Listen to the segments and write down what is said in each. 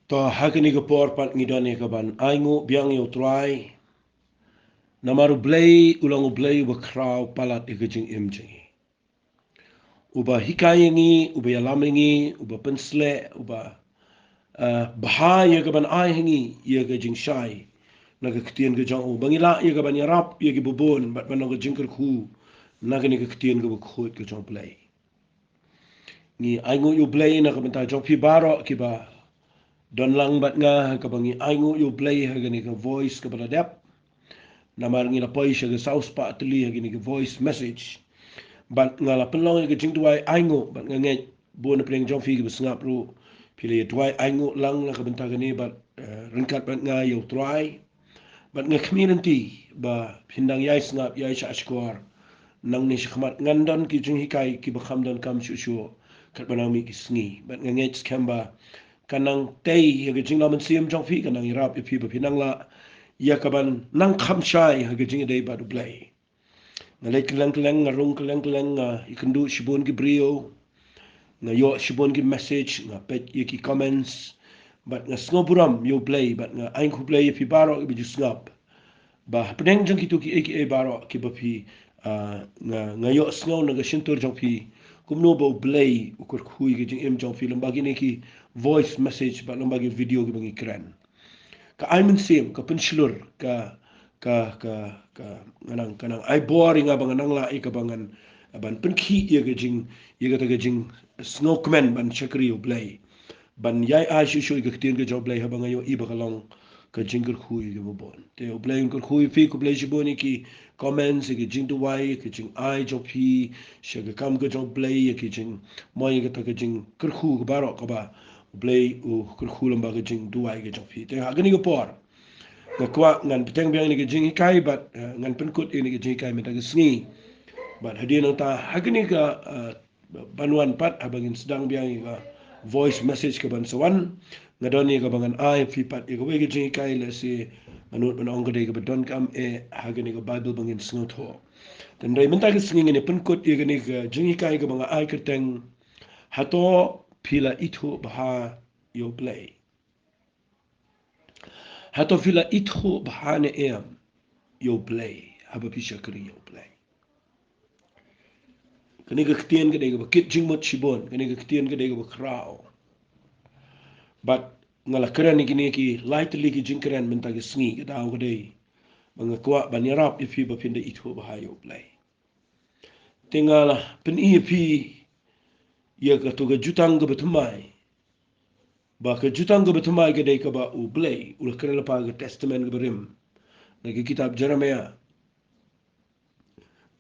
To hakini ke por pat ngidane ke ban aingu biang yo try namaru Blei ulang Blei uba kraw palat ikajing imjing uba hikayengi uba yalamingi uba pensle uba bahaya ke ban ai hingi ye kajing shai naga ketien ke jang u bangila ye ke ban yarap ye ke bubon bat ban naga jingker khu naga ni ke ketien ke khut ke jang Blei ni aingu yo Blei naga benta jang pi baro ki ba don lang bat nga ka bangi aingu yo Blei ha gani ka voice ka pada dep namar ngi la poisha ka saus pa atli ha gani ka voice message bat nga la penlong ka jing tuai aingu bat nga ngai bo na preng jong fi ka besngap ru pile tuai aingu lang la ka benta gani bat ringkat bat nga yo try bat nga community ba pindang yai sngap yai sha skor nang ni shkhmat ngandon ki jing hikai ki ba khamdon kam shu shu kat banang mi ki sngi bat nga ngai skamba kanang tei ya gajing laman siam jong fi kanang irap ipi ba pinang la ya kaban nang kham shai ha gajing dei ba du Blei ngalai keleng keleng ngarung keleng keleng ikendu shibon ki brio ngayo shibon ki message ngapet ye ki comments bat nga sngoburam yo Blei bat nga aing khu Blei ipi baro ibi jusngap ba peneng jong ki tu ki aka baro ki ba pi ngayo sngo na gashintur jong fi kumno ba Blei ukur khui gajing em jong fi lambagi ne ki voice message ba lambagi video ki bangi keren ka ai men sim ka penslur ka nganang kanang ai boring abang nang la ka bangan ban penkhi ye gajing ye ga gajing snokmen ban chakri yo Blei ban yai a shu shu ga tin ga job Blei ha bangayo i ba kalong ka jingger khui ga bon te o Blei ngor khui fi ko Blei shiboni ki comments ki jing tu wai ki jing ai job hi she ga kam ga job Blei ki jing moi ga ta ga jing ker khu ga baro ka ba Blei u ker khu lam ba ga jing tu wai ga job hi te ha ga ni ga por ga kwa ngan peteng biang ni ga jing kai bat ngan penkut ni ga jing kai meta ga sngi bat hadian ta ha ga ni ga banuan pat abangin sedang biang ga voice message ke ban sawan ngadoni ga bangan ai fi pat ga we ga jing kai le si manut man ong ga de ga badon kam ha ga ni ga bible bangin sngot ho dan dai menta ga sngi ni penkut ga ni ga jing kai ga banga ai kerteng hato pila Ithuh baha yo Blei hato pila Ithuh baha ne yo Blei haba pisha kri yo Blei kani ga ktien ga de ga kit jing mot shibon kani ga ktien ga de ga krao but ngala keren ni ki lightly ki jing keren menta ga sngi ga daw ga de banga kwa banirap ifi ba pinda Ithuh baha yo Blei tingala pen ipi ya ka to ga jutang ga batumai ba ka jutang ga batumai ga de ka ba u Blei ul keren pa ga testament ga berim na ga kitab Jeremiah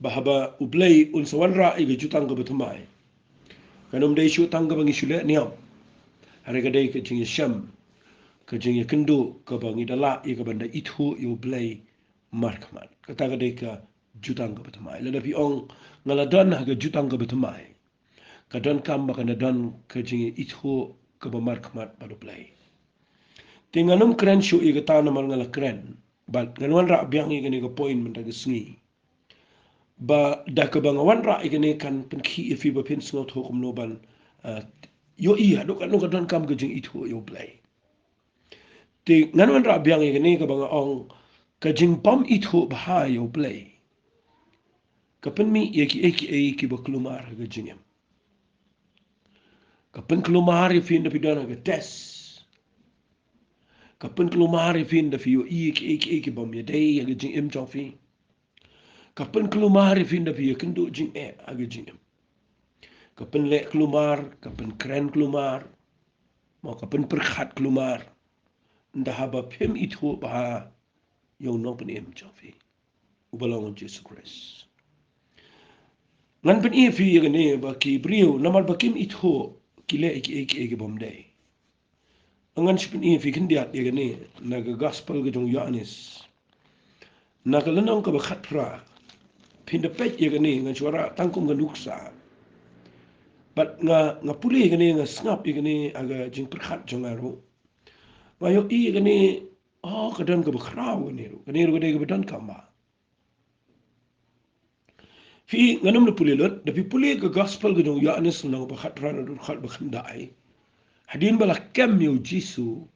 bahaba u Blei un sawanra i ga jutang ga batumai kanum de shu tang ga bangi shule niam hari ga de ka jing sham ka jing kendo ka bangi dala i ga banda Ithuh yo Blei markman ka ta ga de ka jutang ga batumai la pi ong ngala don ha ga jutang ga batumai ka don kam ba kana don ka jing Ithuh ka ba markmat ba do Blei tinganum kren shu i ga ta na mal ngala kren ba nganwan ra biang i ga ni ga point man ta ga sngi ba da ka bang wan ra i ga ne kan pen khi i fi ba pin sngot ho kum no ban yo i ha do ka no ka don kam ga jing Ithuh yo Blei ti nganwan ra biang i ga ne ka bang ong ka jing pam Ithuh ba ha yo Blei ka pen mi ye ki ba klumar ga jingem ka pen klumar i fin da pi dona ga test ka pen klumar i fin da fi yo i ki bam ye dei ga jing im jong fi ka pen klumar i fin da fi ye kendo jing aga jingem ka pen le klumar ka pen kren klumar mo ka pen perkhat klumar nda haba pem Ithuh ba yo no pen im jong fi ubalong Jesus Christ ngan pen i fi ye ne ba ki brio namal ba kim Ithuh ki le ki bom dei angan sipin i fi kindiat ye ne na ga gospel ga jong Yohanes na ka lanong ka ba khatra pinda pet ye ne ngan suara tangkum ga nuksa bat nga puli ga ne nga snap ye ne aga jing perkhat jong aro ma yo i ga ne oh ka don ka ba khrau ga ne ro ga de ga don kamba fi nganum na puli lot da fi puli ga gospel ga jong Yohanes na ba khatra na dur khat ba khandai hadin bala kem yo Jisu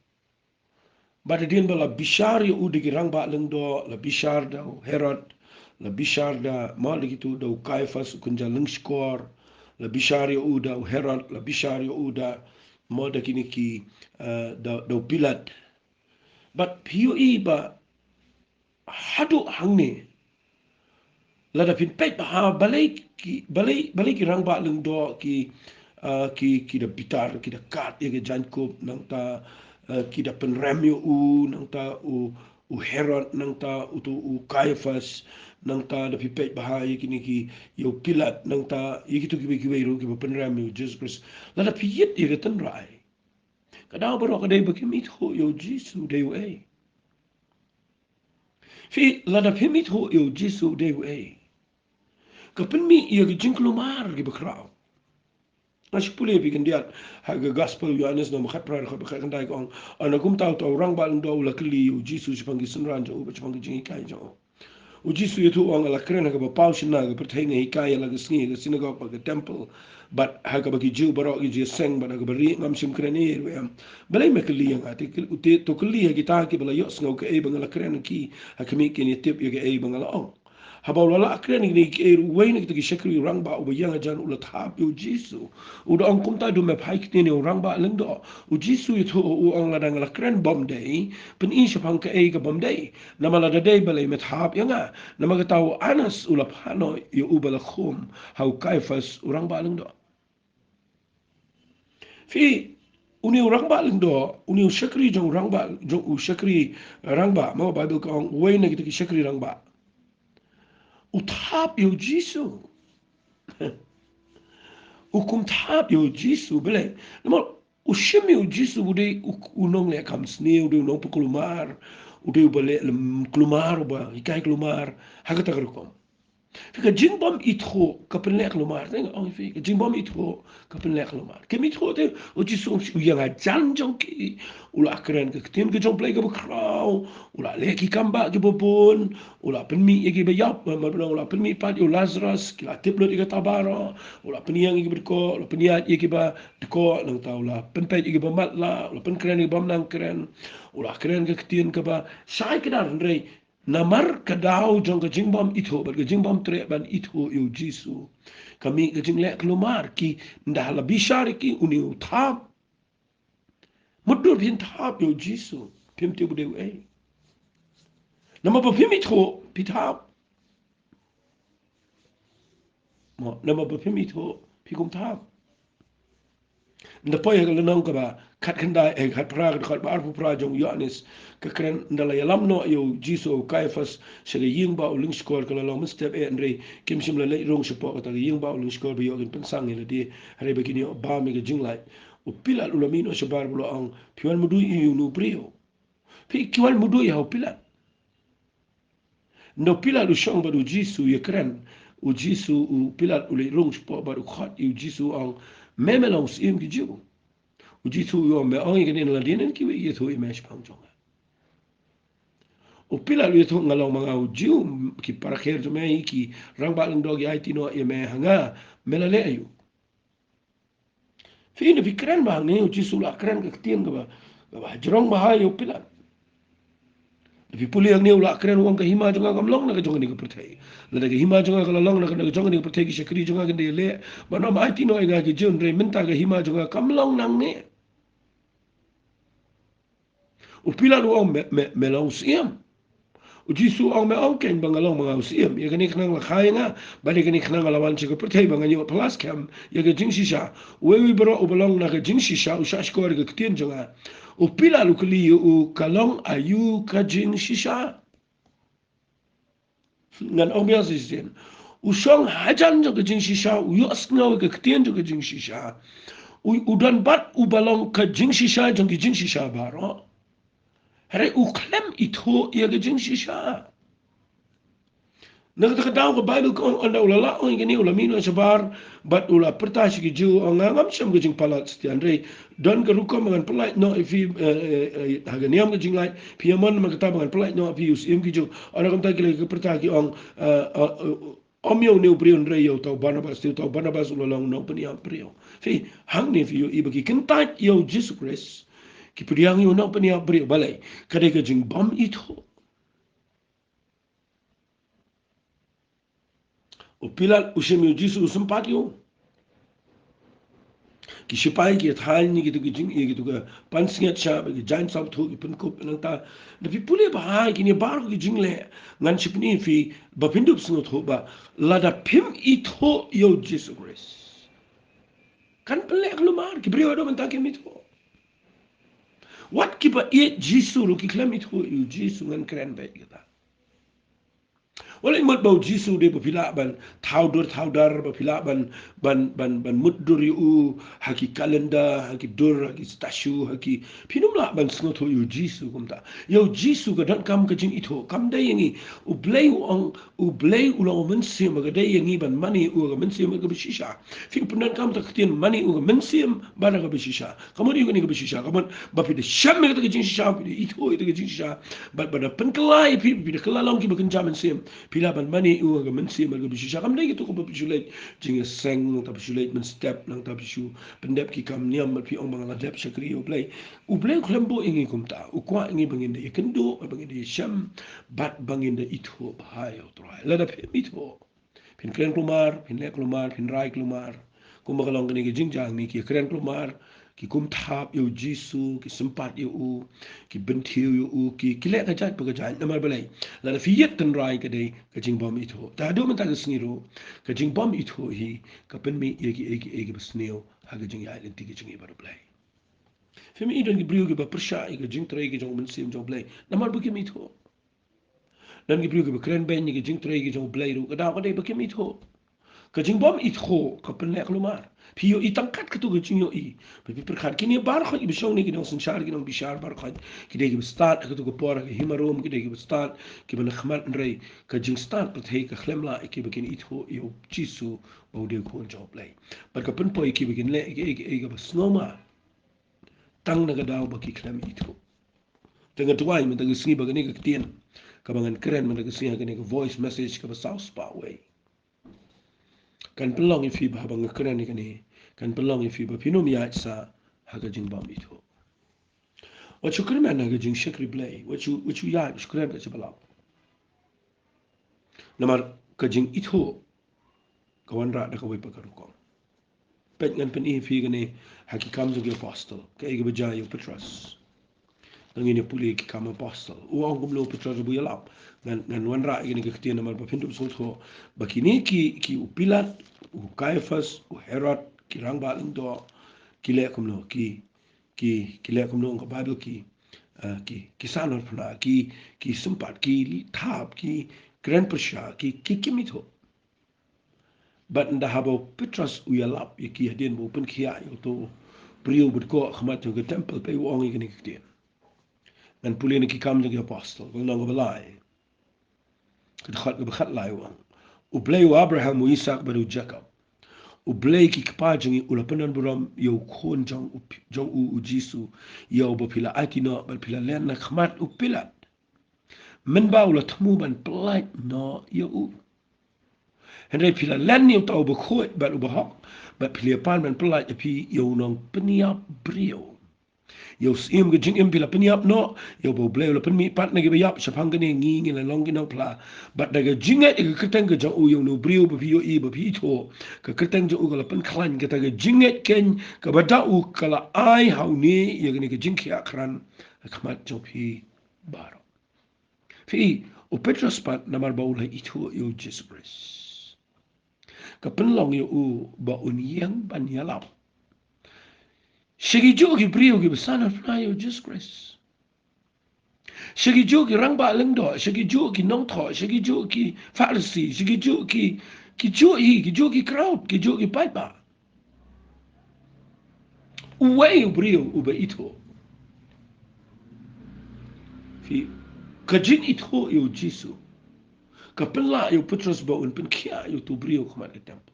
Bada din bala bishar yo ude girang ba lengdo la bishar da Herod la bishar da mal gitu da Kaifas kunja leng skor la bishar yo uda Herod la bishar yo uda moda kini ki da Pilat but piyo iba hadu hangne lada pin pet ha balai ki rang ba leng do ki da pitar ki da kat ye ke Jacob nang ta ki da pen rem yo nang ta u Herod nang ta u Caiaphas nang ta da pin pet ye kini ki yo Pilat nang ta ye ki tu ki ro ki pen rem yo Jesus Christ lada piyet ye ke tan rai kadang baro kadai bakimit ho yo Jesus de yo fi lada pimit ho yo Jesus de yo Kapan mi ia ke jingklumar ke bekrau. Nasi pulih bikin dia harga gospel Yohanes nama khat prar khat kendai kong. Anakum tahu orang balang do ulah keli Jesus sepanggil senran jo sepanggil jingi kai jo. Uji su itu orang ala keren haga bapau sina haga pertengah hikaya laga sengi haga sinagog haga temple but haga bagi jiu barok iji seng but haga beri ngam sim keren ni ruam balai me keli yang ati uti to keli haga kita ki bala yok sengau ke e bangala keren ki haga mi kini tip ya ke e bangala ong habau lala keren ni ke e ruway ni kita ki syakri orang ba uba yang ajan ulat hap yu jisu udah ong kum ta do me pai kini ni orang ba lengdo uji su itu uang ladang la keren bom day pen in syapang ke e ke bom day nama lada day balai met hap yang nama kita tahu Anas ulap hano yu ubala khum hau Kaifas orang baling do. Fi uni orang baling do uni syakri jong orang ba jong syakri orang ba mau Bible kong way na kita ki syakri orang ba. Utap yu Jisu. Ukum tap yu Jisu bele. Nama ushim yu Jisu ude unong le kam sni ude unong pekulumar ude ubale kelumar uba ikai kelumar hakata kerukom. Fika jingbom Ithuh kapenlek lumar tengok orang fika jingbom Ithuh kapenlek lumar kem Ithuh te uji sung yang ajan jong ki ula keren ke ketin ke jong Blei ke bekrau ula leki kamba ke bobon ula penmi ye ke bayap ula penmi pat yu Lazarus kila tiplo ke tabara ula peniang ye ke berko ula peniat ye ke ba deko nang ta ula penpet ye ke bamatla ula pen keren ye bam nang keren ula keren ke ketin ke ba sai kedar rei namar kadau jong ke jingbom Ithuh ber ke jingbom tre ban Ithuh yu Jisu kami ke jinglek kelumar ki ndah la bishar ki uni uthap mudur bin thap yu Jisu pim te bude nama ba pim Ithuh pithap mo nama ba pim Ithuh pikum thap nda poy ga lenong ka ba khat khanda khat pra khat bar pu pra jong Yohanes ka kren ndala yalam no yo Jisu Kaifas sege ying ba uling skor ka long step e andre kim sim la le rong spo ka ying ba uling skor bi yo gin pensang le di hare be kini ba me ga jing lai u pila ulamin o shabar bulo ang piwan mudu yu nu brio pi kiwal mudu ya pila no pila lu shong ba du Jisu ye kren u Jisu u pila ule rong spo ba du khat yu Jisu ang memelong sim ki jiu uji tu yo me ong igin la dinen ki ye tu imesh pang jonga o pila lu tu ngalo manga uji ki para kher to me ki rang ba lang dogi ai tino ye me hanga melale ayu fi ni fikran ba ne uji sula kran ka tien ga ba jrong ba ha yo pila fi puli ang ne ula kran wong ka hima jonga kam long na ka jonga ni ka perthai la da ka hima jonga ka long na ka jonga ni ka perthai ki shakri jonga ka de le ba no ai tino ai ga ki jon re minta ka hima jonga kam long nang ne upila lu ang me long siam ujisu ang me ang ken bangalong mga siam ya gani kanang lakhay nga bali gani kanang alawan siya pertay banganyo plus cam ya ga jing shisha wewi bro ubalong na ga jing shisha ushash ko ga ktien jonga upila lu kli u kalong ayu ka jing shisha ngan ang biya sistem usong hajan jo ga jing shisha u yos nga ga ktien jo ga jing shisha udan bat ubalong ka jing shisha jong ki jing shisha baro Hare uklem Ithuh ia ke jing shisha. Nak tak tahu ke Bible ko anda ulala ong gini ulamino sabar bat ula pertas ki ju ngam sam ke jing palat stian re don ke rukom dengan pelait no ifi haganiam ke jing lai piamon magata dengan pelait no ifi usim ki ju ora kam ta ki pertas ki ong omyo ne uprion re yo tau Barnabas ulala no peniam prio. Fi hang ne fi yo ibaki kentat yo Jesus Christ ki pediang yo na penia brio balai kadai ka jing bom Ithuh o pilal usem yo jisu sempat yo ki sipai ki thal ni gitu ki jing gitu ka pansingat sha ki jan sau thu ki pun ko nang ta na pi pule ba ki ni bar ki jing le ngan sipni fi ba pindup sngot ho ba lada pim Ithuh yo jisu Christ kan pelek lumar ki brio do mentaki mitho what ki ba e jisu ru ki klam Ithuh yo jisu ngan kren ba kita wala imot bau jisu de bapila ban thaudar bapila ban muddur yu haki kalenda haki dur haki stashu haki pinumla ban sngot yu jisu kumta yo jisu ga dan kam ka jing Ithuh kam dai yangi u blei ulang men sim ga dai yangi ban mani u ga men sim ga bishisha fi punan kam ta ktin mani u ga men sim ban ga bishisha kamon yu ga bishisha kamon bapide sham ga jing shisha Ithuh ga jing shisha ba penkelai pi kelalong ki bakin jaman sim pila ban mani u ga men sim ga bishisha kam dai gitu ko bisulet jing seng ta bisulet men step nang ta bisu pendep ki kam niam pi ong bang la dep shakri u blei klembo ingi kumta u kwa ingi bangin de kendo bangin de sham bat bangin de Ithuh bahai utrai la da Ithuh pin kren klumar pin lek klumar pin rai klumar kumakalong kini ki jingjang ni ki kren klumar ki kum thap yo jisu ki sempat yo u ki bentiu yo u ki lek ka jat ka jat namar balai la da fiyet tan rai ka dei ka jing bom Ithuh ta do man ta ka sniro ka jing bom Ithuh hi ka pen mi eki besneo ha ka jing ya len ti ki jing ibar balai fimi idon ki brio ki ba persha ki jing trai ki jong men sim jong balai namar bu ki Ithuh dan ki brio ki ba kren ben ki jing trai ki jong balai ru ka da ka dei ba ki Ithuh ka jing bom Ithuh ka pen lek lumar piyo itangkat ka tu ka jing yo i pa pi perkhat kini bar khat ibisong ni kinong sanshar kinong bishar bar khat kidai ki start ka tu ka por ka himarom kidai ki start ki ban khmat nrei ka jing start pa thei ka khlemla ki bakin Ithuh yo jisu ba de ko job lai par ka pen poi ki bakin le ki ka snoma tang na ka daw ba ki khlem Ithuh tengah tuai men tengah singi bagani ka tien ka bangan keren men tengah singi ka voice message ka ba south spa way kan pelong ifi ba bang keren ni kani kan pelong ifi ba pinum ya sa ha ka jing bom Ithuh what you kren na ka jing shakri Blei what you ya shukran ka chabala namar ka jing Ithuh ka wanra da ka wai pa ka ruko pet ngan pen ifi kani hakikam jo apostle ka ege ba jayo Petrus nangini puli ki kam apostle uang kumlo Petrus bu yalap ngan wanra ini ka ktian namar pa pindu sultho bakini ki upilat u Caiaphas u Herod ki rang baling do ki le kumlo ki le kumlo ka Bible ki sanor puna ki sempat ki thap ki grand persha ki kimito but nda habo Petrus u yalap ki hadin bu pen kia yo to priu bud ko khmat ke temple pe uang ini ktian dan puli ni ki kam jeng apostle ko nang balai ke khat lai wang u Blei u Abraham u Isaac baru Jacob u Blei ki kpa jeng u la penan buram yo khon jong u jisu yo ba pila akino ba pila len na khmat u pilat men ba u la thmu ban plait no yo u henre pila len ni tau ba khoi ba u ba hok ba pila pan ban plait pi yo nong penia brio yo sim ge jing impila penyap no yo bo Blei la penmi pat na ge yap sapang ge ngi ngi la long no pla bat da ge jinge ge keteng ge jang u yo no brio ba yo i ba pi tho ke keteng jo u la pen klan ge ta ge jinge ken ke bada u kala ai hau ni ye ge jing khia kran khmat jo pi baro fi o Petrus pat na mar ba u la Ithuh yo Jesus ka pen long yo u ba un yang ban yalap Shigi jo ki brio ki besana fnayo Jesus Christ. Shigi jo ki rang ba lengdo, shigi jo ki nong tho, shigi jo ki Pharisee, shigi jo ki jo ki crowd, ki jo ki paipa. Uwe brio ube Ithuh. Fi kajin Ithuh yo Jisu. Ka penla yo Petrus ba un pen kia yo tu brio kmat ke temple.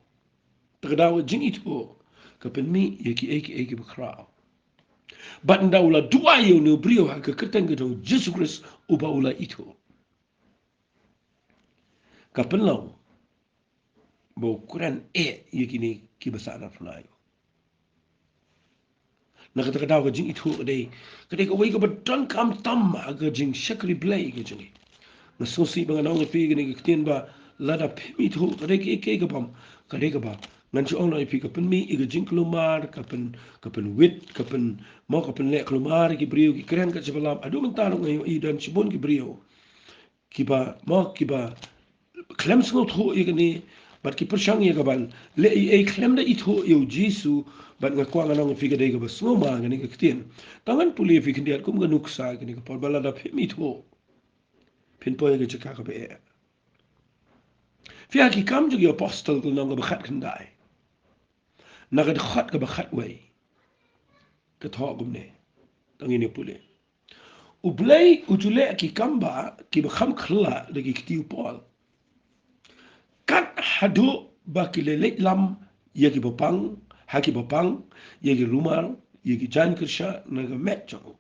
Tagadawa jin Ithuh ka pen mi ye ki eki bekrao. But nda ula dua yo no brio ha ka keteng ke Jesus Christ uba ula Ithuh. Ka penlau bo kuran ye kini ki besana fnayo na kata kata ka jing Ithuh kadai ka wai ka badan kam tam aga jing shakri Blei ka jing na sosi bang anong fi gani ka tin ba lada pimi Ithuh kadai ke ka bam kadai ka ba ngan si ong na fi ka pen mi iga jing kelumar ka pen wit ka pen mo ka pen le kelumar ki brio ki keren ka sebalam adu mentarong ngayon idan sibon ki brio kiba mo kiba klem snot ho igani bat ki persang ye gaban le e klem da Ithuh yo jisu bat nga kwa nganong fi ga ga basmo ma ngani ka ktin tangan puli fi kindiat kum ga nuksa gani ka por balada phi Ithuh pin po ye ga chaka ka be fi ki kam ju apostle ko nang ga khat khandai na ga khat ga khat wai ka tho gum ne tangini puli u Blei u jule ki kamba ki ba kham khla de ki tiu pol kat hadu bakilele lam yagi bopang haki bopang yagi rumar yagi jan kirsha naga met chong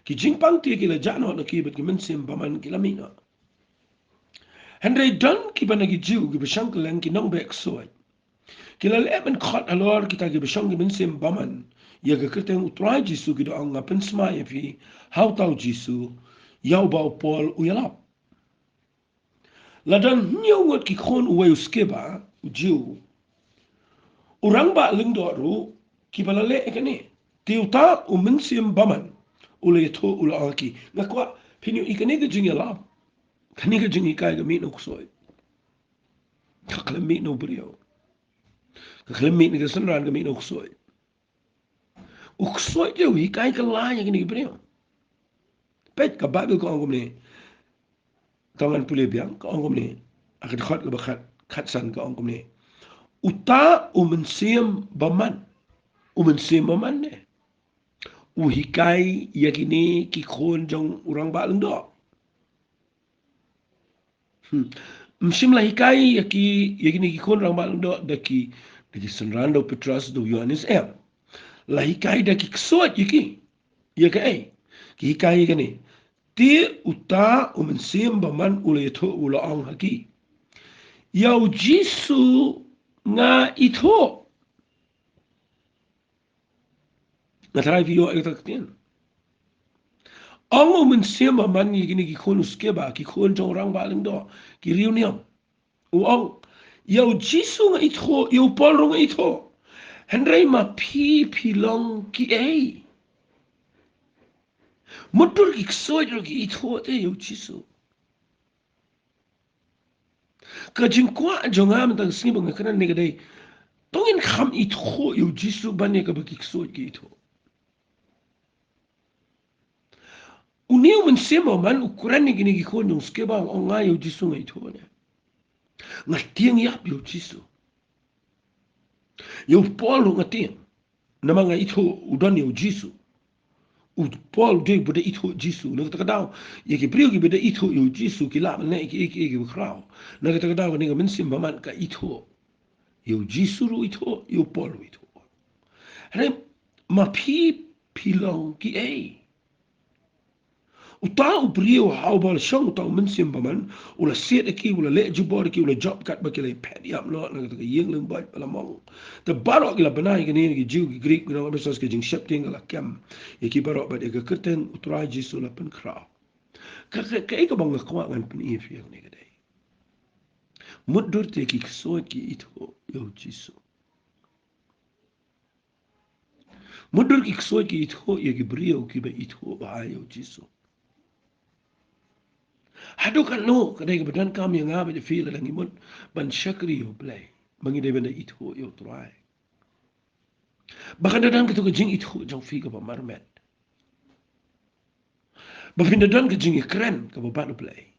ki jingpang ti ki la jano na ki bat ki mensim baman ki lamina henry don ki banagi jiu ki beshankelan ki nong bek soy ki la leben khot alor kita ki beshang ki mensim baman yaga kerteng utrai jisu ki do anga pensma fi hautau jisu yau bau pol uyalap ladan nyawat ki khon uwe uskeba jiu urang ba lingdo ru ki balale ekani tiuta umensim baman ule to ula aki ngakwa pinyu ikani ga jinga lab kani ga jinga kai ga mi no ksoi kakle mi no brio kakle mi ga sanran ga mi no ksoi uksoi je wi kai ka la ya ni brio pet ka ba ko ngom ne tangan pule biang ka ngom ne akan khat ga bakhat khat san ka ngom ne uta umensim baman ne uhikai yakini ki khon jong urang ba leng do msim la hikai yakini ki khon urang ba leng do daki senrando Petrus do Yohanes la hikai daki ksot yakai ki hikai yakini ti uta umensim baman ule tho ula ang haki yau jisu nga Ithuh na try video ay taktin ang umensim baman yakini ki khon uskeba ki khon jong urang ba leng do ki riuniam uang yau jisu nga Ithuh yau Paul nga Ithuh henry ma pi long ki mutur ki ksoi ki Ithuh te yau jisu ka jingkwa jongam tang sibang kana ne gadai tongin kham Ithuh yau jisu bane ka ba ki ksoi ki Ithuh uniu mensema man ukuran ni gini ki khon jong skeba nga yau jisu nga Ithuh ne ngatiang yap yau jisu yau Paul ngatiang nama nga Ithuh udan yau jisu u Paul de bude Ithuh jisu na kata daw ye ki brio ki bude Ithuh yau jisu ki la ne ki krau na kata daw ni mensim baman ka Ithuh yau jisu ru Ithuh yau Paul ru Ithuh hare ma pilong ki utau brio hau bal shong tau mensim baman ula set ki ula le jubor ki ula job kat ba ki le pet yap lo na ka yeng leng ba la mong te barok la banai ki ni ki jiu ki greek na ba sos ki jing shep ting la kem ye ki barok ba de ka kerten utrai jisu la pen kra ka ka bang ka ngan pen if ye ni ka dai mudur te ki so ki Ithuh yo jisu mudur ki so ki Ithuh ye ki brio ki ba Ithuh ba yo jisu hadu kan no kadai kebetulan kami yang ngabe de feel lang imon ban syakri yo Blei mangi de benda Ithuh yo try bahkan dadan ketu ke jing Ithuh jong fi ka marmet bahkan dadan ke jing keren ka ba Blei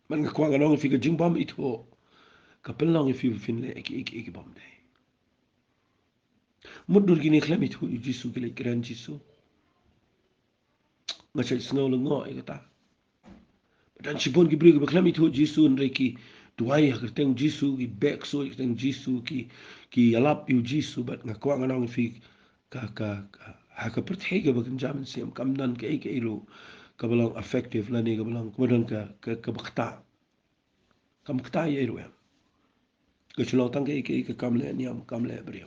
man kwa nganong fi ka jing bom Ithuh ka pelong fi fin le ki bom de mudur gini klam Ithuh yo jisu ke le keren jisu ngacai snow lengo kata dan sibon ki beri baklam Ithuh jisu nreki tuai kerteng jisu ki back so kerteng jisu ki alap yu jisu bat ngakwa nganong fi ka ha ka perthega bakan jaman siam kamdan ke ilo ka balang effective lani ka balang kemudian ka bakta kam kta ye ro ya ke chulo tang ke kamle niam kamle beri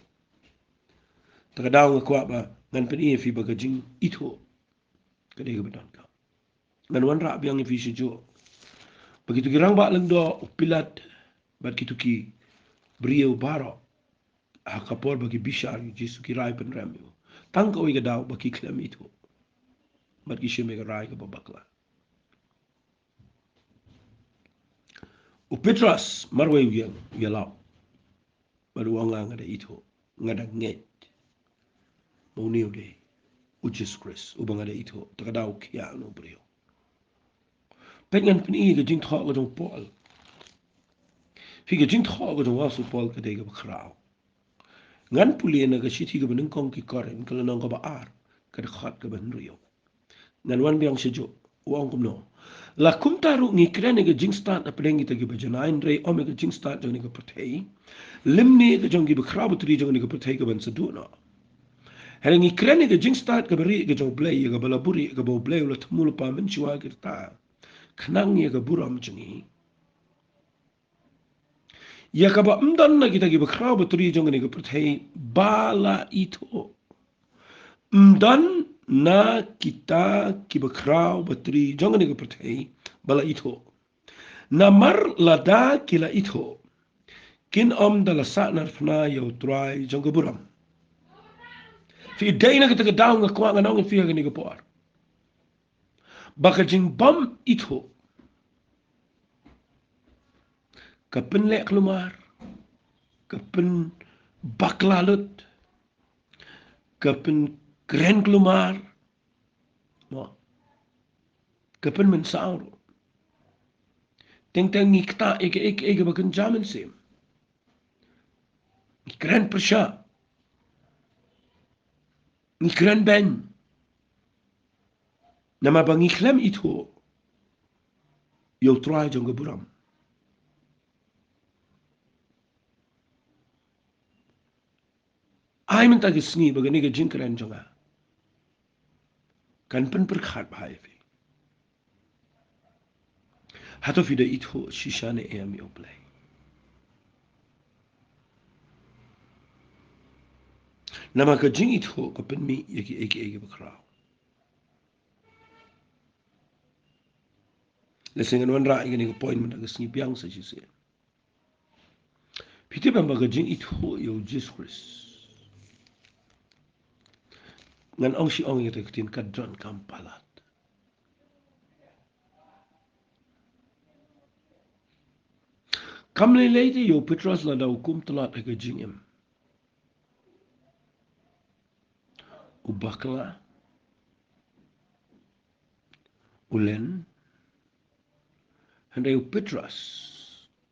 Takadaw nga kwa ba ngan pen fi bagajing Ithuh kadai bedan ka. Ngan wan ra biang fi sejo. Begitu girang ba lang do pilat bat kituki brio baro hakapor bagi bishar Jesu kirai pen rami. Tang ko iga daw bagi klem Ithuh. Bat ki sheme rai ka babakla. U Petras marway yang yalaw. Baruanga ngada Ithuh ngada nget. Mauniu de Ucis Chris ubang ada Ithuh takadaw kia no brio. Pengan peni ga jing thok ga dong Paul. Fi ga jing thok ga dong wasu Paul ka de ga bakrao. Ngan puli na ga shiti ga beneng kong ki koren kala nang ka ba ar ka de khat ga ben rio. Ngan wan biang sejo wang kum no. La kum taru ngi krene ga jing start na pedeng ita ga bajanain rei ome ga jing start jang ni ga pertei. Limni ga jang gi bakrao batri jang ni ga pertei ga ben sedu no. Hari ngi krene ga jing start ga beri ga jang Blei ga balaburi ga bo Blei ula tamul pa men chiwa ga ta. Kenang ya ga buram jengi. Ya ka ba mdan na kita gi bakrao batri jang ni ga pertei bala Ithuh. Mdan na kita ki bakrao batri jang ni ga pertei bala Ithuh. Namar lada kila Ithuh. Kin dala sa narfna ya utrai jang ga buram. Fi day na kita ga daw nga kwa nga nang fi ga ni ga por. Baka jing bam Ithuh. Kapin lek lumar, kapin baklalut, kapin keren lumar, kapin mensaur. Teng ni kita eke bakan jamin sim. Ni keren persya, ni keren ben. Nama bangi klem Ithuh, yo try jang buram. Ay minta gisni bagani ga jing keren janga. Kan pen perkhat bahai fi. Hato fi da Ithuh shishane mi Blei. Nama ka jing Ithuh ka pen mi eke bakrao. Lesengan wan ra igani ka point minta gisni biang sa jise. Piti pamba ka jing Ithuh yo Jesus Christ. Ngan ong si ong ite kutin kadron kampalat. Kamle leite yo Petros la da hukum telat ke jingem. Ubakla. Ulen. Handai Petros.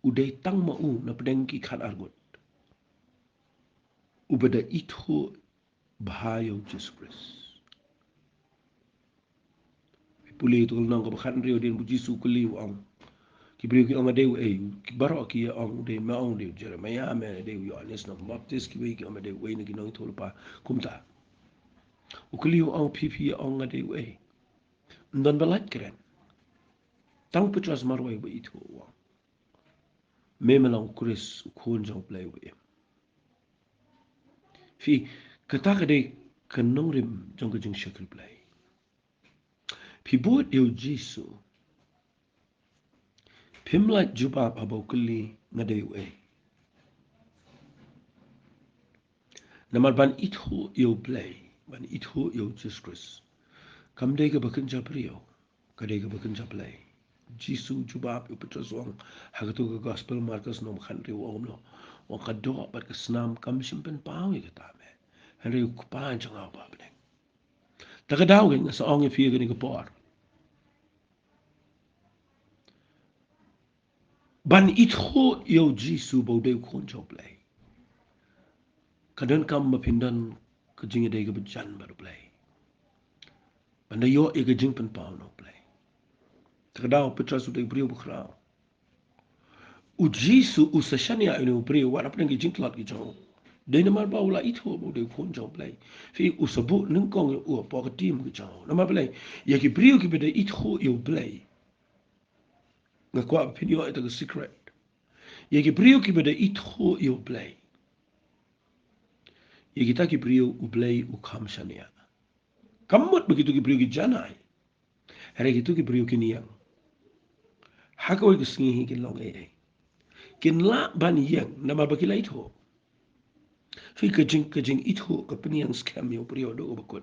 Udai tang mau na pedeng ki khat argut. Ubada Ithuh bahayo Jesus Christ. Puli itu nang ko bakhan rio din bu Jisu kuliw ang. Kibriyo ki ang adew ki baro ki ang de maong de Jeremiah me de Yohanes na baptist ki wi ki ang adew na ginang tulpa kumta. Ukuliw ang pipi ang adew Ndan balat keren. Tang Petros marway ba Ithuh wang. Memelang Chris ukun jang Blei wa Fi kata kadai kanong rim jang kajing syakil Blei. Pi buat yo Jisu. Pimlat jubab abaw kuli ngadayo Namal ban Ithuh yo Blei. Ban Ithuh yo Jesus Christ. Kamday ka bakan jabriyo. Kaday ka bakan Blei. Jisu jubab yo Petros wang. Hagato ka gospel Marcus no makhanri wang no. Wang kadok bat kasnam kam simpen pao yung katame. Hanri yung kupaan siyang apa ba Takadawin nga sa ong yung fiya gani kapor. Ban Ithuh yo Jisu bauday kun siya Blei. Kadan kam mapindan kajing day ka badyan baru Blei. Banda yo kajing pan pao no Blei. Takadaw Petros uday beriyo bukrao. U Jisu usashanya ino beriyo wala pa nang kajing tlat kajong. Day naman ba wala Ithuh bauday kun siya Blei. Fi usabu nengkong yung uwa po katim kajong. Naman Blei. Ya ki beriyo ki bada Ithuh yo Blei. Nga kwa pinyo ito ka secret. Ya ki beriyo ki bada Ithuh yo Blei. Ya kita ki priu u Blei u kam shania. Kamut begitu ki priu ki janai. Hari gitu ki priu ki niang. Hakoi ki singi ki long e. Kin la ban yang nama bakila Ithuh. Fi kejing Ithuh ka peniang scam yo priu do bakut.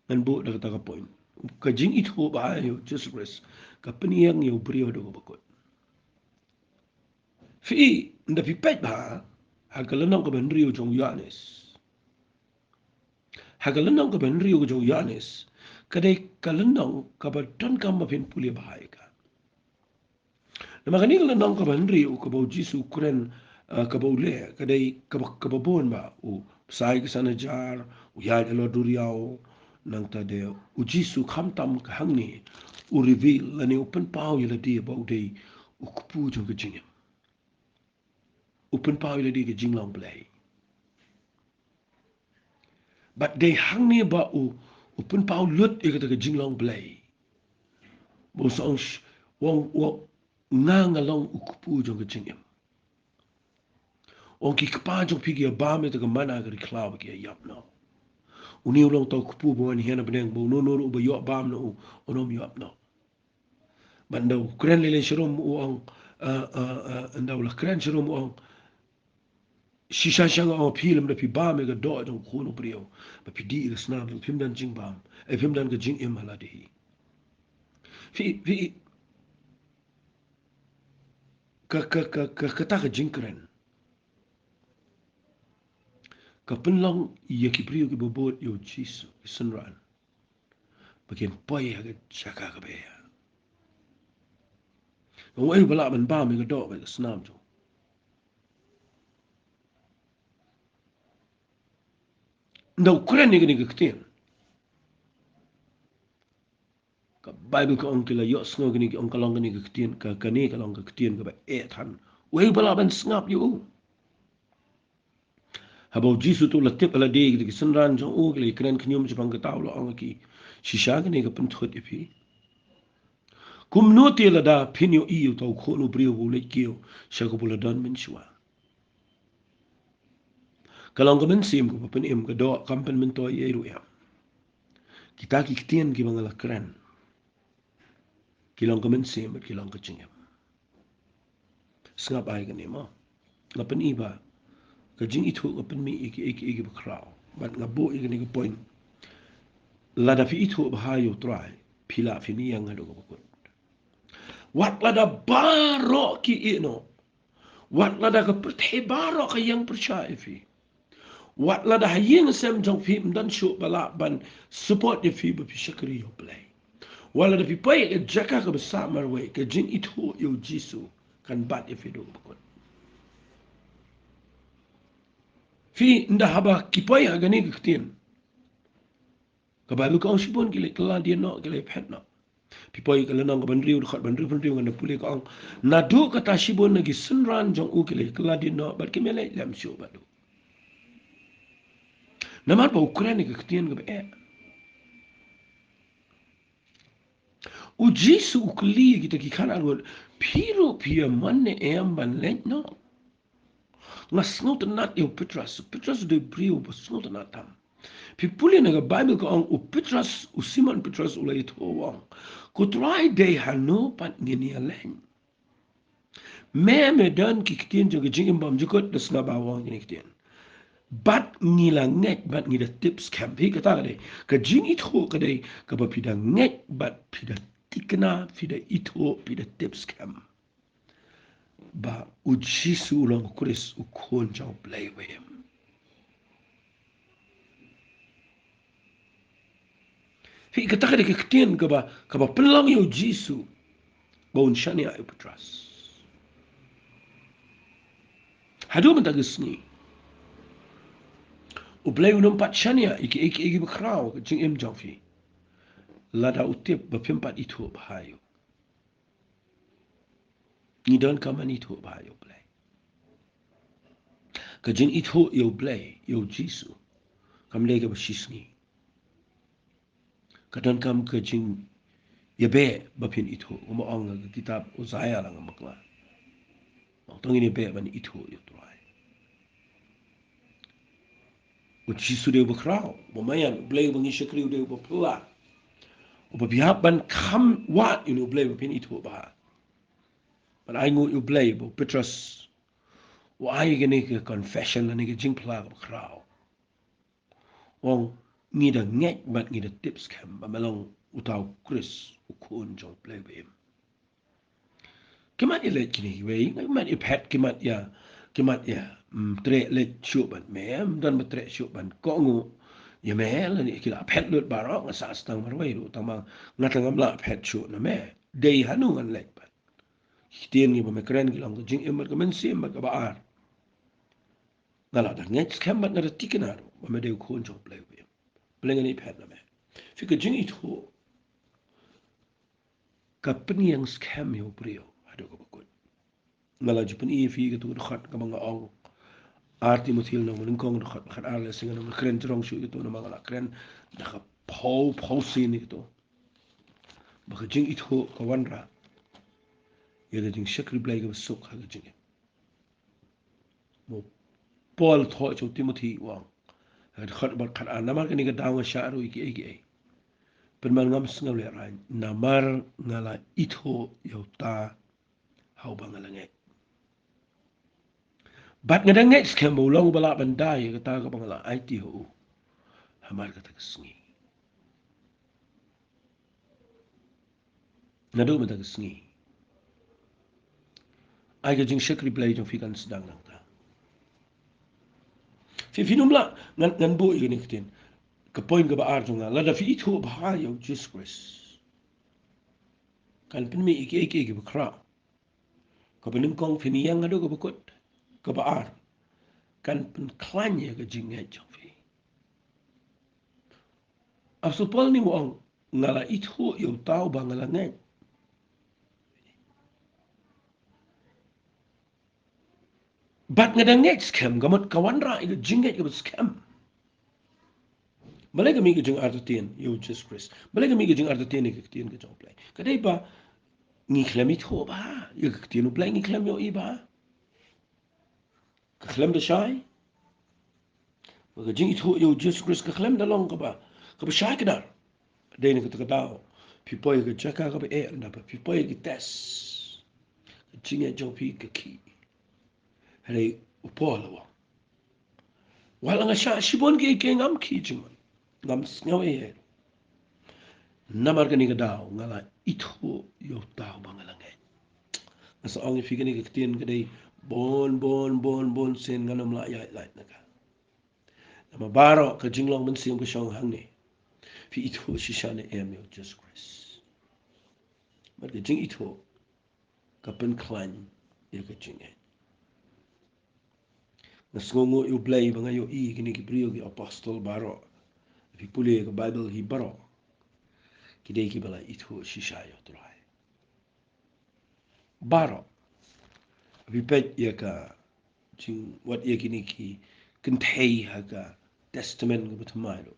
Ngan bu da kata ka point. Kejing Ithuh ba yo just rest. Ka peniang yo priu do bakut. Fi nda fi pet ba. Hakalanang ka ben riu jong Yanes. Hakalanang ka ben riu jong Yanes. Kadai kalanang ka ba don ka ma pin puli bahai ka. Na makani kalanang ka ben riu ka ba Jisu kuren ka ba ule kadai ka ba bon ba u sai ka sana jar u ya lo duriao nang ta de u Jisu kham tam ka hangni u reveal la ne open pau ya la di ba u dei u kupu jong ka jingam. Open pau ya la di ka jinglang Blei. But they hang ni ba u pun pau lut e kata ke jinglong Blei. Bo song wong nga long u kupu jong ke jingem. Wong ki kapa jong pigi ba me te ke mana ke klau ke yap no. Uni ulong tau kupu bo ni hena beneng bo no no ba yo ba no onom yap no. Bando kren lele shirom uang ndau la kren shirom uang shisha shanga o film da pi ba me ga do jong khono brio ba pi di ga snam film dan jing bam e film dan ga jing em hala de fi ka ta ka jing kren ka penlong ye ki brio ki bobot yo jisu sunran bakin poy ha ga chaka ka be no e bala man ba me ga do ba snam jo ndau kren ni ga kten ka bible ko ong kila yo sngo gini ong kalong gini ka kten ka kani kalong ka kten ka ba e than we bala ban snap yo Habau Jisu tu latip ala de ki senran jong o ki kren knyum jipang ka tawlo ang ki shisha ki ne ka penthut ipi kum no te la da pinyo iu tau khono brio bu le kio shaku bula don min shwa kalong ka men sim ko pen im ka do kampen men to ye ru ya kita ki ktien ki mangala kren kilong ka men sim kilong ka chingem snap ai ka ne mo ngapen iba ka jing Ithuh ngapen mi iki ba kraw bat ngabo iki ni ka point lada fi Ithuh bahayo try pila fi ni yang hado ko wat lada baro ki ino wat lada ka perthe baro ka yang percaya fi wat lada hayeng sem jong fi mdan shu bala ban support ye fi ba fi shakri yo Blei wala da fi pai ka jaka ka besa marwe ka jing Ithuh yo Jisu kan bat ye fi do ko fi nda haba ki pai ha gani ka ktien ka ba lu ka shibon ki le kala dia no ki le phet no pipoi ka lenang ka banriu khat banriu ngana puli ka ang nadu kata shibon nagi sunran jong u kile kala di no bat ki mele lam shu badu namar ba ukraine ka ktien ka e u Jisu ukli kita ki khana ro piro pia manne em ban len no ngas not nat yo Petrus de brio ba snot nat tam pipuli na Bible ko ang u Petrus u Simon Petrus u lai tho wang ko try day hanu pat ngini alen me dan ki ktien jo jing bam jukot das na ba wang ni ktien bat ngila ngek bat ngida tips camp hi kata de ka jing Ithuh ka de ka ba pida ngek bat pida tikna pida Ithuh pida tips camp ba u Jisu long Chris u kon jaw Blei wem hi kata de ka ktien ka ba pelang yo Jisu bon shania e Petrus hadu man tagisni u Blei unom pat shania iki bekrau ka jing em jaw fi lada utip ba pimpat Ithuh bahayo ni don kaman Ithuh bahayo Blei ka jing Ithuh yo Blei yo Jisu kam lega ba shisni ka don kam ka jing yabe ba pin Ithuh uma ong ka kitab Uzaya lang makla tong ini be ban Ithuh yo try Jisu deu berkrau, Bomayan, Blei bangi syakri deu berpula. Bihat ban kam wat Blei berpin itu bah. Ban aingu Blei Petrus, ai gini ke confession ni ke jingpla berkrau. Wong ni da ngek bat ni da tips kam, melong utau Chris ukun jong Blei bim. Kemat ile kini wei, kemat ipet kemat ya, tre le chuban mem dan betre chuban ko ngu ya me la ni kila pet lut barok ngasa stang marwai ru tama ngata ngamla pet chu na me dei hanu ngan lek ban kitien ni ba me kren gilang jing emer ka men sim ba ka baar ngala da ngech kemat na tikina ru ba me dei kon jo play wi play ni pet na me fika jing itu ka peni yang scam yo brio ado ko bakut ngala jupen i fi ga tu khat ka banga ong arti mutil na mun kong khat khat arle singa na kren trong shu itu na mangala kren da ka pau sin ni to ba ka jing itu ka wanra ya ga jing shakri blai ga suk ha ga jing mo Paul tho cho Timothy wang ha khat ba khat an namar ka ni ga dawa sha ru ki ai per man ngam singa le rai namar ngala itu yo ta hau bangala ngai bat ngadang ngai scam bo long bala bandai ga ta ga bangala IT ho hamar ka ta sngi nadu ma ta sngi ai ga jing shakri blai jong fi kan sedang nang ta fi num la ngan bu i ni kitin ka point ga ba ar jong la da fi itu ba yo Jesus Christ kan pin mi iki ba kra ka benim kong fi ni yang adu ga bakut ka ba ar kan pin klanya ga jing ngai jong fi Apsupol ni wong ngala itu yo tau ba ngala ngai bat ngadang ngai scam gamot kawanra i jing ngai ga scam Malayga mi jing artatien yo Jesus Christ Malayga mi jing artatien ni kitien ga jong play kadai ba ni klamit ho ba yo kitien play ni klam yo i ba ka klam da shai ga jing itu yo Jesus Christ ka klam da long ka ba shai kadar dai ni ka ta pi poi ga chaka ka ba e na ba pi poi ga test jing ya jong pi ka ki hare upola wa wala nga sha shibon ke ngam ki jing ngam ngawe ye namar ka ni ga daw ngala itu yo daw ba ngala ngai asa ong fi ni ka tien ka dai bon sen nganam la ya lai na ka nama baro ka jinglong men sim ka shong hang ni fi itu shishane em yo Jesus Christ mar ka jing itu ka pen klan ya ka jing ai na sngongo yo Blei banga yo i kini ki brio ki apostol baro fi pule ka Bible hi baro ki dei ki bala itu shisha yo trai baro fi pet ya ka jing wat ya kini ki kentei ha ka testament ka betamai lo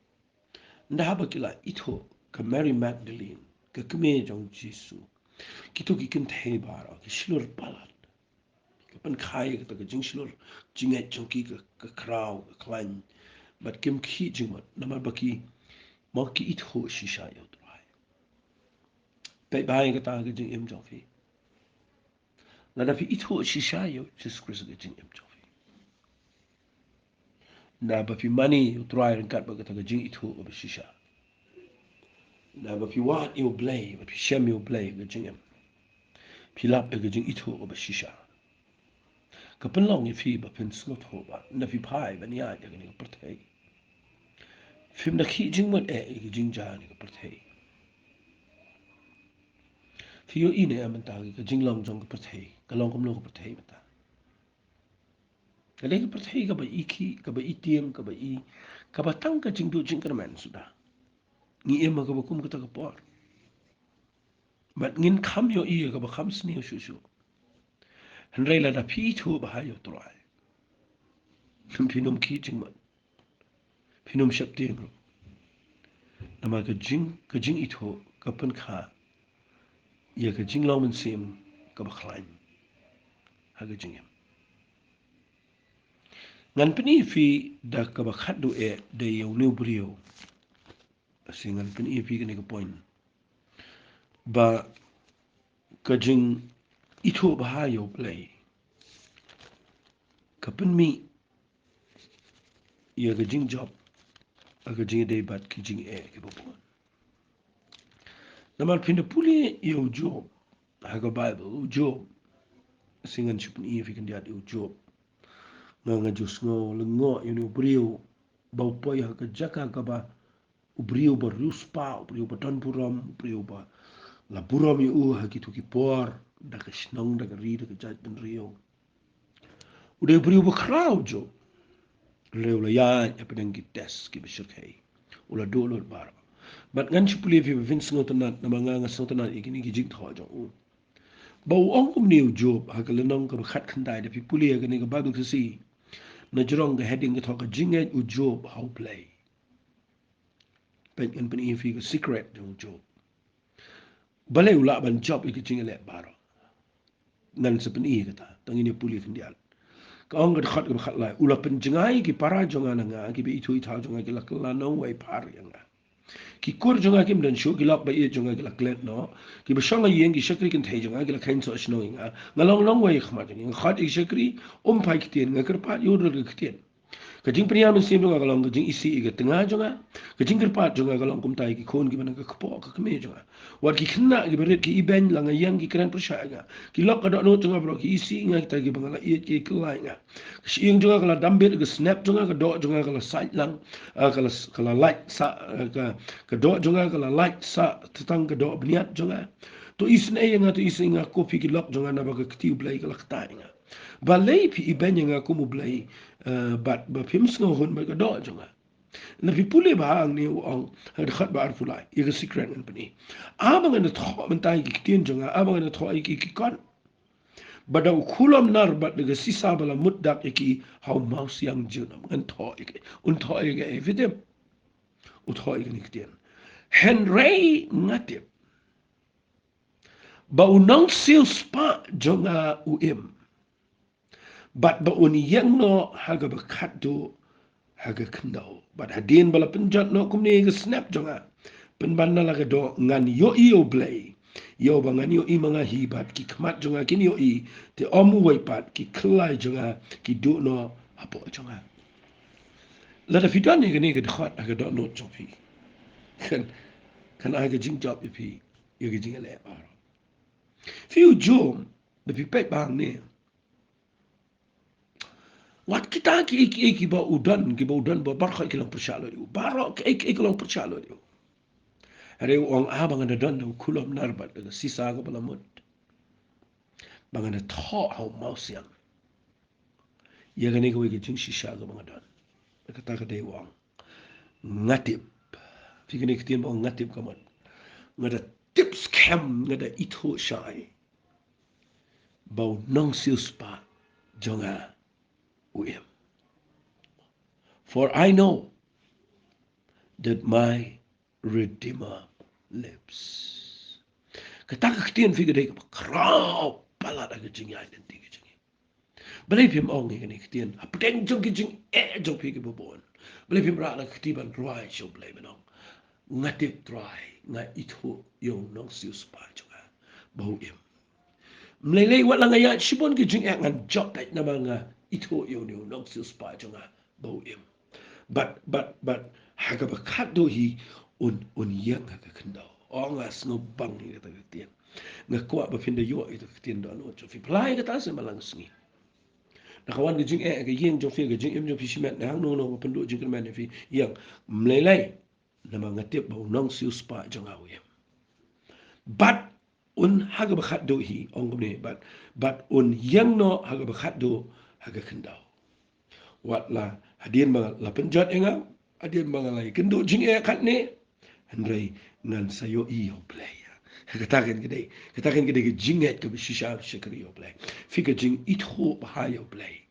nda haba kila itu ka Mary Magdalene ka keme jong Jisu kito ki kentei baro ki shilur palat ka pen khai ka ta jing shilur jinget jong ki ka kraw ka klan but kim ki jing mat namar baki mo ki itu shisha yo trai pe bai ka ta ka jing em jong fi na da fi itu shisha yo Jesus Christ ka jing em jong fi na ba fi money yo trai ran kat ba ka ta jing itu ba shisha na ba fi wat yo Blei ba fi shem yo Blei ka jing em pilap ka jing itu ba shisha ka pen long fi ba pen slot ho ba na fi pai ba ni ya ka ni ka perthei Fim na ki jing mat ka jing ja ni ka perthei Fi yo ine aman ta ka jing long jong ka perthei ka long kom lo ka perthei mata ka le ka perthei ka ba iki ka ba itiem ka ba I ka ba tang ka jing du jing ka man sudah ni ema ka ba kum ka ta ka por mat ngin kham yo I ka ba kham sni shu shu Henry la da pi thu ba ha yo trai Pinum ki jing mat Pinum shap tieng ro nama ka jing Ithuh ka pen kha ya ka jing long man sim ka ba khlain ha ka jing ngan peni fi da ka ba khadu de yo new brio singan peni fi kene ka point ba ka jing Ithuh ba yo Blei ka pen mi ya ka jing job ka jing de bat ki jing ki ba point namal pinda puli yo job ha ka bible job singan chup ni fi kan dia yo job nga jus ngo lengo yo new brio ba poi ha ka jaka ka ba ubrio ba ruspa ubrio ba ton puram ubrio ba la buram yu ha ki tu ki por da ka snong da ka ri da ka jaj ben rio udah ubrio ba crowd jo leo la ya ya pedang ki test ki besok hai ula dolor bar bat ngan chupuli fi vince ngo tanat na mga nga so tanat ikini ki jing tho jo ba ong kum niu job ha ka lenong ka khat khandai da fi puli ga ni ka ba du si na jrong ga heading ka tho ka jinge u job how play pen kan pen fi ka secret jo job balai ula ban job iki jinge le baro ngan sepen ka ta tangini puli findial ka ong ga khat ga khat lai ula pen jingai ki para jonga na nga ki be Ithuh tha jonga ki la kala no wai par yang ki kur jonga kim dan shu ki lak ba ye jonga ki la klet no ki ba shanga yeng ki shakri kin thai jonga ki la khain so shno inga ngalong long wai khma jing khat ik shakri pai ki tien ngakar pa yor ga ki tien ka jing priya men sim jonga kalong ka jing isi ga tengah jonga ka jing kar pa jonga kalong kum tai ki khon ki ban ka khpo ka kme jonga war ki khna ki beret ki iben la nga yang ki kran prasha ga ki lok ka do no jonga bro ki isi nga ki ta ki bangala ye ki klai nga siing jonga kala dambet ga snap jonga ka do jonga kala side lang kala light sa ka do jonga kala light sa tetang ka do bniat jonga to isne nga to isinga kopi ki lok jonga na ba ka ktiu Blei kala kta nga ba lei pi iben nga ko mu Blei bat ba pims ngo hun ba ka do jonga na pi pule ba ang ni ong had khat ba arfulai i ga secret an pani abang an tho man tai ki tien jonga abang an tho i ki kon bada khulom nar bat de sisa bala muddak iki how mouse yang junam an tho iki un tho iki evidem u tho iki ni tien henry ngatip ba unang sil spa jonga uim bat ba uni yang no haga ba khatdo haga kndau bat hadin bala penjat no kumni ga snap jonga penbanna laga do ngan yo io Blei yo ba ngan yo i mga hibat ki kmat jonga kin yo i te omu wai pat ki klai jonga ki do no apo jonga la da fidan ni ga khat haga do no chopi kan aga jing job pi yo ga jing le ba fiu jom da pi pet bang ni wat kita ki ba udan ba bar kha ki lang persyalo di baro ki lang persyalo di hari ong abang ada dan kulom narbat dengan sisa ke belamut bang ada tho hau mau siang ya gani ko ke jing sisa ke bang dan kata ke dei wang ngatip fikini ketien bang ngatip kamat ngada tips scam ngada Ithuh shai bau nong sil spa jonga uem for I know that my Redeemer lives. Kata ketien figure dek krau pala da jing ya den ting jing. Balai pim ong ni ketien apdeng jong jing jong figure bobon. Balai pim ra la ketiban dry show Blei menong. Ngatip dry nga Ithuh yung nong siu spa jonga bau im. Mlelei wat la ngaya sibon ki jing ngan job dai na nga Ithuh yung nong siu spa jonga bau im. But haga ba khat do hi un yang haga khandau onga sno bang ni ta tien nga ko ba fin de yo ita tien do no cho fi plai ka ta se malang sngi na kawan ge jing ge yeng jo fi ge jing im jo fi simet na no no pa ndo jing kan man fi yang mlelai na ma ngatip ba nong siu spa jong awe but un haga ba khat do hi ong ne but un yang no haga ba khat do haga khandau wat la hadien ba la penjat enga adien ba lai kendo jing khat ne Henry ngan sayo iyo Blei katakan gede ke jinget ke shisha shikri yo Blei fika jing Ithuh bahayo Blei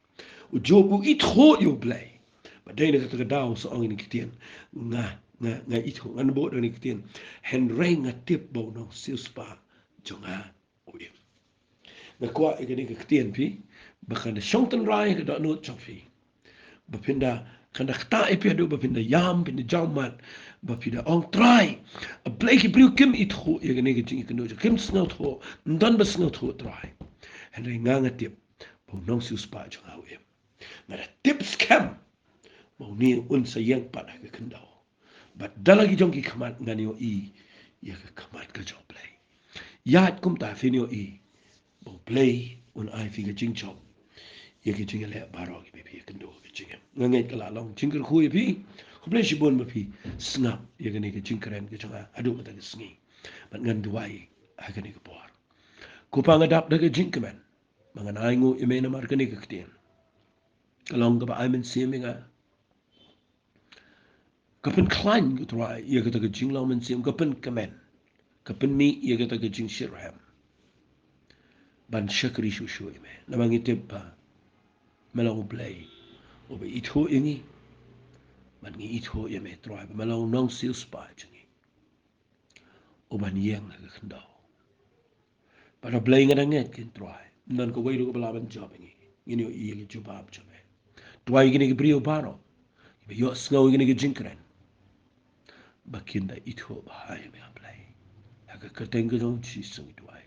u jobu Ithuh yo Blei badai na kata daw so ang ni kitien nga Ithuh ngan bo ni kitien Henry ngatip bo no silspa jonga uim na kwa igani ke kitien pi bakan shongtan rai ke da no chofi bapinda kanda kta epiado bapinda yam pinda jaumat bapinda ong try a Blei ki briu kim Ithuh ye gane gijing ikno kim snot ho ndan bas snot ho try and I nganga tip bo nong su spa jong au em ngara tips kam bo ni un sa yang pa ka kendao but dalagi jong ki khamat ngani o I ye ka khamat ka job Blei yat kum ta finio I bo Blei un ai fi gijing job ye gijing le baro ki bi kendo gijing ngangai kala long jingkar khu ye bi Blei shibon ba fi snap ye gane gijing karen ke jonga adu mata ke sngi but ngan duai ha gane ke por kupang adap de gijing kemen mangan aingu imena mar gane ke ktien kalong ka ba ai men siminga kapen klein gutrai ye ka ta jing long men sim kapen kemen kapen mi ye ka ta jing shirham ban shakri shu shu ime namangi teppa melang Blei o be Ithuh ingi ban ngi Ithuh ye me trai melang nong sil spa chingi o ban yeng ka khandao para Blei ngada nget kin trai nan ko wei ru ko balaban job ingi ini o I ye jobab jobe trai gini ki brio baro be yo sngo gini ki jinkren bakinda Ithuh bahai me Blei aga ka tenggo jong chi sung trai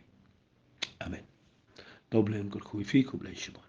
amen to Blei ko khu fi ko Blei shibon